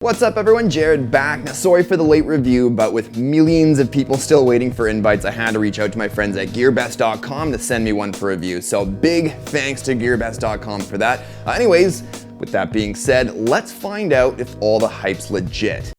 What's up everyone, Jared back. Now sorry for the late review, but with millions of people still waiting for invites, I had to reach out to my friends at GearBest.com to send me one for review. So big thanks to GearBest.com for that. Anyways, with that being said, let's find out if all the hype's legit.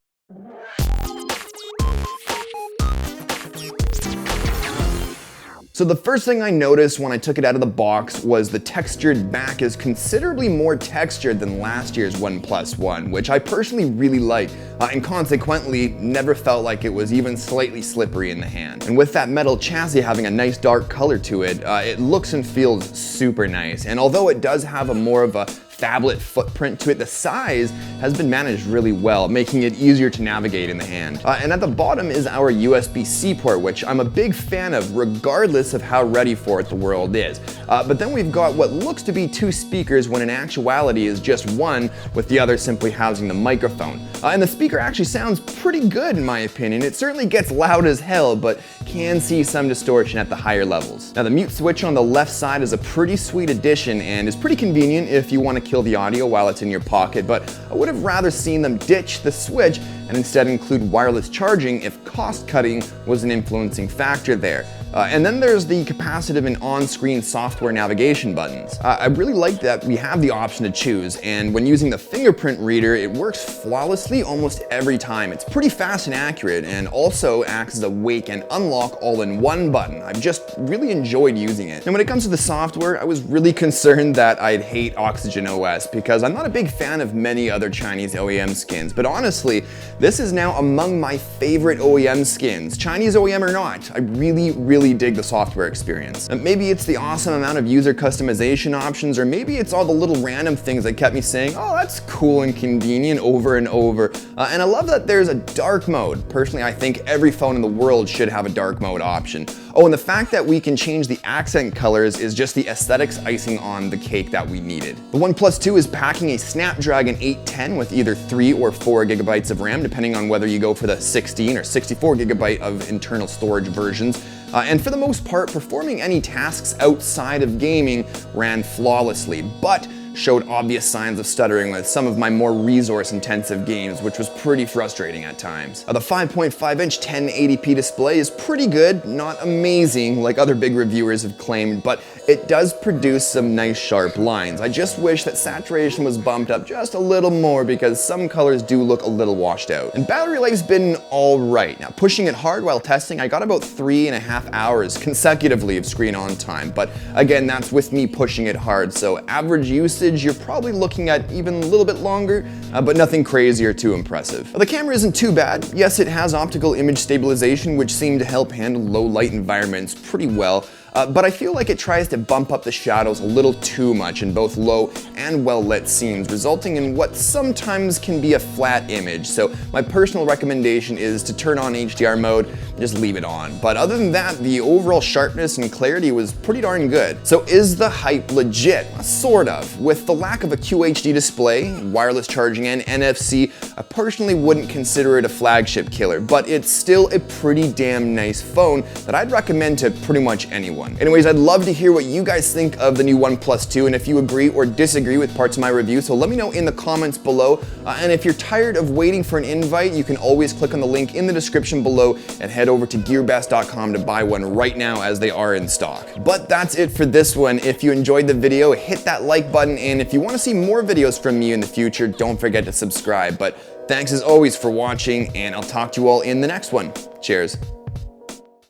So the first thing I noticed when I took it out of the box was the textured back is considerably more textured than last year's OnePlus One, which I personally really like, and consequently never felt like it was even slightly slippery in the hand. And with that metal chassis having a nice dark color to it, it looks and feels super nice. And although it does have a more of a phablet footprint to it, the size has been managed really well, making it easier to navigate in the hand. And at the bottom is our USB-C port, which I'm a big fan of regardless of how ready for it the world is. But then we've got what looks to be two speakers when in actuality is just one, with the other simply housing the microphone. And the speaker actually sounds pretty good in my opinion. It certainly gets loud as hell, but can see some distortion at the higher levels. Now the mute switch on the left side is a pretty sweet addition and is pretty convenient if you want to kill the audio while it's in your pocket, but I would have rather seen them ditch the switch and instead include wireless charging if cost cutting was an influencing factor there. And then there's the capacitive and on-screen software navigation buttons. I really like that we have the option to choose, and when using the fingerprint reader, it works flawlessly almost every time. It's pretty fast and accurate, and also acts as a wake and unlock all-in-one button. I've just really enjoyed using it. And when it comes to the software, I was really concerned that I'd hate Oxygen OS because I'm not a big fan of many other Chinese OEM skins, but honestly, this is now among my favorite OEM skins, Chinese OEM or not. I really dig the software experience. Maybe it's the awesome amount of user customization options, or maybe it's all the little random things that kept me saying, oh, that's cool and convenient over and over. And I love that there's a dark mode. Personally, I think every phone in the world should have a dark mode option. Oh, and the fact that we can change the accent colors is just the aesthetics icing on the cake that we needed. The OnePlus 2 is packing a Snapdragon 810 with either 3 or 4 gigabytes of RAM, depending on whether you go for the 16 or 64 gigabyte of internal storage versions. And for the most part, performing any tasks outside of gaming ran flawlessly, but showed obvious signs of stuttering with some of my more resource-intensive games, which was pretty frustrating at times. The 5.5-inch 1080p display is pretty good, not amazing like other big reviewers have claimed, but it does produce some nice sharp lines. I just wish that saturation was bumped up just a little more because some colors do look a little washed out. And battery life's been alright. Now pushing it hard while testing, I got about 3.5 hours consecutively of screen on time, but again, that's with me pushing it hard, so average usage you're probably looking at even a little bit longer, but nothing crazy or too impressive. The camera isn't too bad. Yes, it has optical image stabilization, which seemed to help handle low light environments pretty well. But I feel like it tries to bump up the shadows a little too much in both low and well-lit scenes, resulting in what sometimes can be a flat image. So my personal recommendation is to turn on HDR mode and just leave it on. But other than that, the overall sharpness and clarity was pretty darn good. So is the hype legit? Sort of. With the lack of a QHD display, wireless charging, and NFC, I personally wouldn't consider it a flagship killer, but it's still a pretty damn nice phone that I'd recommend to pretty much anyone. Anyways, I'd love to hear what you guys think of the new OnePlus 2 and if you agree or disagree with parts of my review, so let me know in the comments below. And if you're tired of waiting for an invite, you can always click on the link in the description below and head over to GearBest.com to buy one right now as they are in stock. But that's it for this one. If you enjoyed the video, hit that like button, and if you want to see more videos from me in the future, don't forget to subscribe. But thanks as always for watching, and I'll talk to you all in the next one. Cheers.